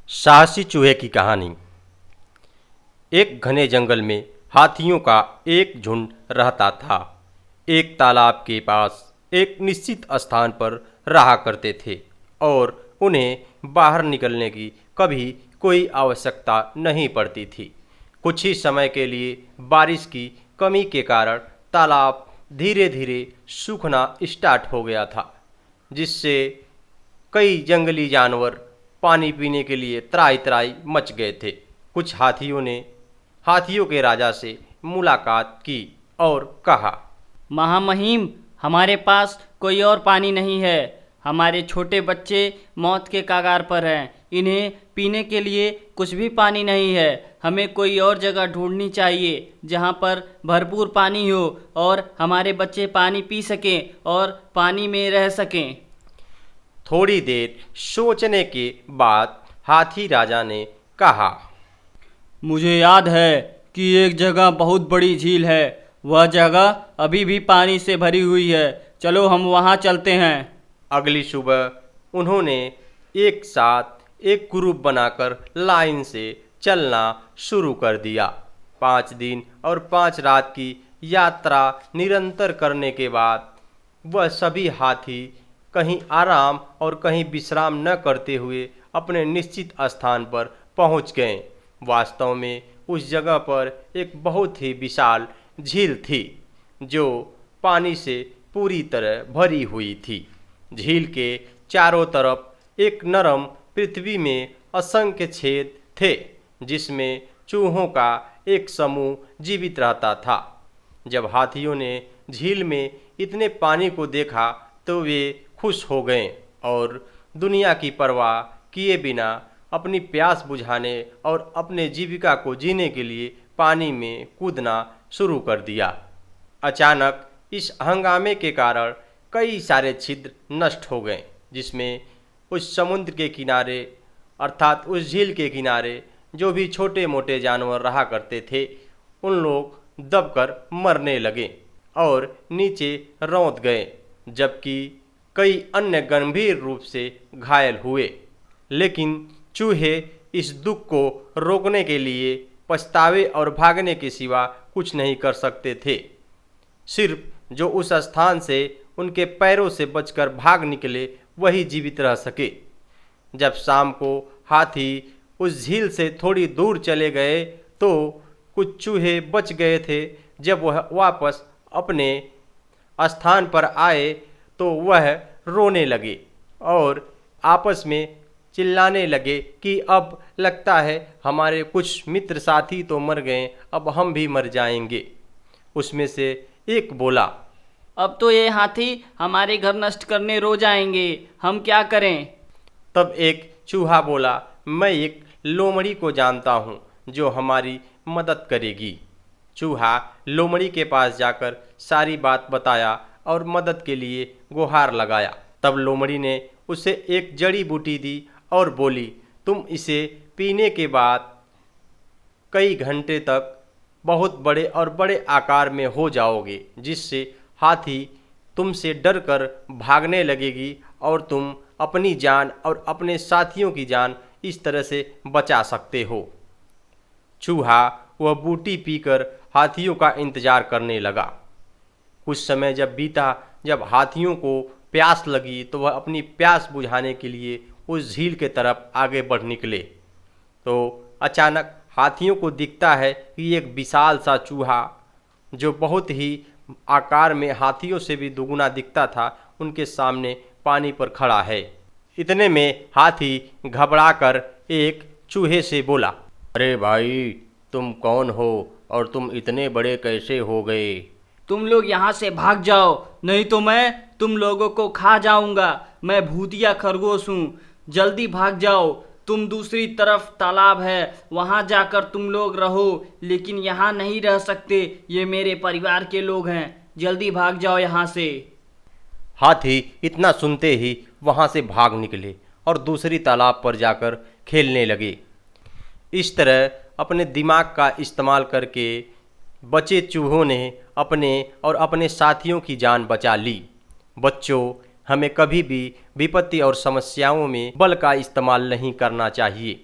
साहसी चूहे की कहानी। एक घने जंगल में हाथियों का एक झुंड रहता था। एक तालाब के पास एक निश्चित स्थान पर रहा करते थे और उन्हें बाहर निकलने की कभी कोई आवश्यकता नहीं पड़ती थी। कुछ ही समय के लिए बारिश की कमी के कारण तालाब धीरे धीरे सूखना स्टार्ट हो गया था, जिससे कई जंगली जानवर पानी पीने के लिए त्राई त्राई मच गए थे। कुछ हाथियों ने हाथियों के राजा से मुलाकात की और कहा, महामहिम, हमारे पास कोई और पानी नहीं है। हमारे छोटे बच्चे मौत के कगार पर हैं। इन्हें पीने के लिए कुछ भी पानी नहीं है। हमें कोई और जगह ढूंढनी चाहिए जहाँ पर भरपूर पानी हो और हमारे बच्चे पानी पी सकें और पानी में रह सकें। थोड़ी देर सोचने के बाद हाथी राजा ने कहा, मुझे याद है कि एक जगह बहुत बड़ी झील है। वह जगह अभी भी पानी से भरी हुई है। चलो हम वहाँ चलते हैं। अगली सुबह उन्होंने एक साथ एक ग्रुप बनाकर लाइन से चलना शुरू कर दिया। 5 दिन और 5 रात की यात्रा निरंतर करने के बाद वह सभी हाथी कहीं आराम और कहीं विश्राम न करते हुए अपने निश्चित स्थान पर पहुंच गए। वास्तव में उस जगह पर एक बहुत ही विशाल झील थी जो पानी से पूरी तरह भरी हुई थी। झील के चारों तरफ एक नरम पृथ्वी में असंख्य छेद थे, जिसमें चूहों का एक समूह जीवित रहता था। जब हाथियों ने झील में इतने पानी को देखा तो वे खुश हो गए और दुनिया की परवाह किए बिना अपनी प्यास बुझाने और अपने जीविका को जीने के लिए पानी में कूदना शुरू कर दिया। अचानक इस हंगामे के कारण कई सारे छिद्र नष्ट हो गए, जिसमें उस समुद्र के किनारे अर्थात उस झील के किनारे जो भी छोटे मोटे जानवर रहा करते थे, उन लोग दबकर मरने लगे और नीचे रौंद गए, जबकि कई अन्य गंभीर रूप से घायल हुए। लेकिन चूहे इस दुख को रोकने के लिए पछतावे और भागने के सिवा कुछ नहीं कर सकते थे। सिर्फ जो उस स्थान से उनके पैरों से बचकर भाग निकले वही जीवित रह सके। जब शाम को हाथी उस झील से थोड़ी दूर चले गए तो कुछ चूहे बच गए थे। जब वह वापस अपने स्थान पर आए तो वह रोने लगे और आपस में चिल्लाने लगे कि अब लगता है हमारे कुछ मित्र साथी तो मर गए, अब हम भी मर जाएंगे। उसमें से एक बोला, अब तो ये हाथी हमारे घर नष्ट करने रोज आएंगे, हम क्या करें? तब एक चूहा बोला, मैं एक लोमड़ी को जानता हूँ जो हमारी मदद करेगी। चूहा लोमड़ी के पास जाकर सारी बात बताया और मदद के लिए गुहार लगाया। तब लोमड़ी ने उसे एक जड़ी बूटी दी और बोली, तुम इसे पीने के बाद कई घंटे तक बहुत बड़े और बड़े आकार में हो जाओगे, जिससे हाथी तुमसे डरकर भागने लगेगी और तुम अपनी जान और अपने साथियों की जान इस तरह से बचा सकते हो। चूहा वह बूटी पीकर हाथियों का इंतजार करने लगा। कुछ समय जब बीता, जब हाथियों को प्यास लगी तो वह अपनी प्यास बुझाने के लिए उस झील के तरफ आगे बढ़ निकले। तो अचानक हाथियों को दिखता है कि एक विशाल सा चूहा जो बहुत ही आकार में हाथियों से भी दुगुना दिखता था, उनके सामने पानी पर खड़ा है। इतने में हाथी घबराकर एक चूहे से बोला, अरे भाई, तुम कौन हो और तुम इतने बड़े कैसे हो गए? तुम लोग यहाँ से भाग जाओ, नहीं तो मैं तुम लोगों को खा जाऊंगा। मैं भूतिया खरगोश हूँ। जल्दी भाग जाओ। तुम दूसरी तरफ तालाब है, वहाँ जाकर तुम लोग रहो, लेकिन यहाँ नहीं रह सकते। ये मेरे परिवार के लोग हैं। जल्दी भाग जाओ यहाँ से। हाथी इतना सुनते ही वहाँ से भाग निकले और दूसरी तालाब पर जाकर खेलने लगे। इस तरह अपने दिमाग का इस्तेमाल करके बचे चूहों ने अपने और अपने साथियों की जान बचा ली। बच्चों, हमें कभी भी विपत्ति और समस्याओं में बल का इस्तेमाल नहीं करना चाहिए।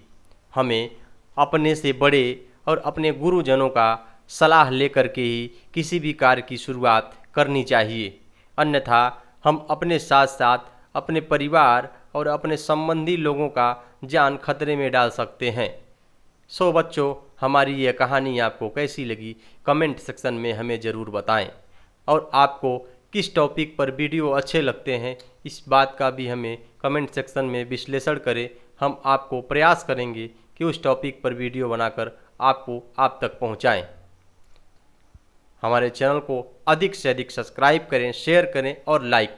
हमें अपने से बड़े और अपने गुरुजनों का सलाह लेकर के ही किसी भी कार्य की शुरुआत करनी चाहिए, अन्यथा हम अपने साथ साथ अपने परिवार और अपने संबंधी लोगों का जान खतरे में डाल सकते हैं। सो बच्चों, हमारी यह कहानी आपको कैसी लगी कमेंट सेक्शन में हमें ज़रूर बताएं, और आपको किस टॉपिक पर वीडियो अच्छे लगते हैं इस बात का भी हमें कमेंट सेक्शन में विश्लेषण करें। हम आपको प्रयास करेंगे कि उस टॉपिक पर वीडियो बनाकर आपको आप तक पहुंचाएं। हमारे चैनल को अधिक से अधिक सब्सक्राइब करें, शेयर करें और लाइक करें।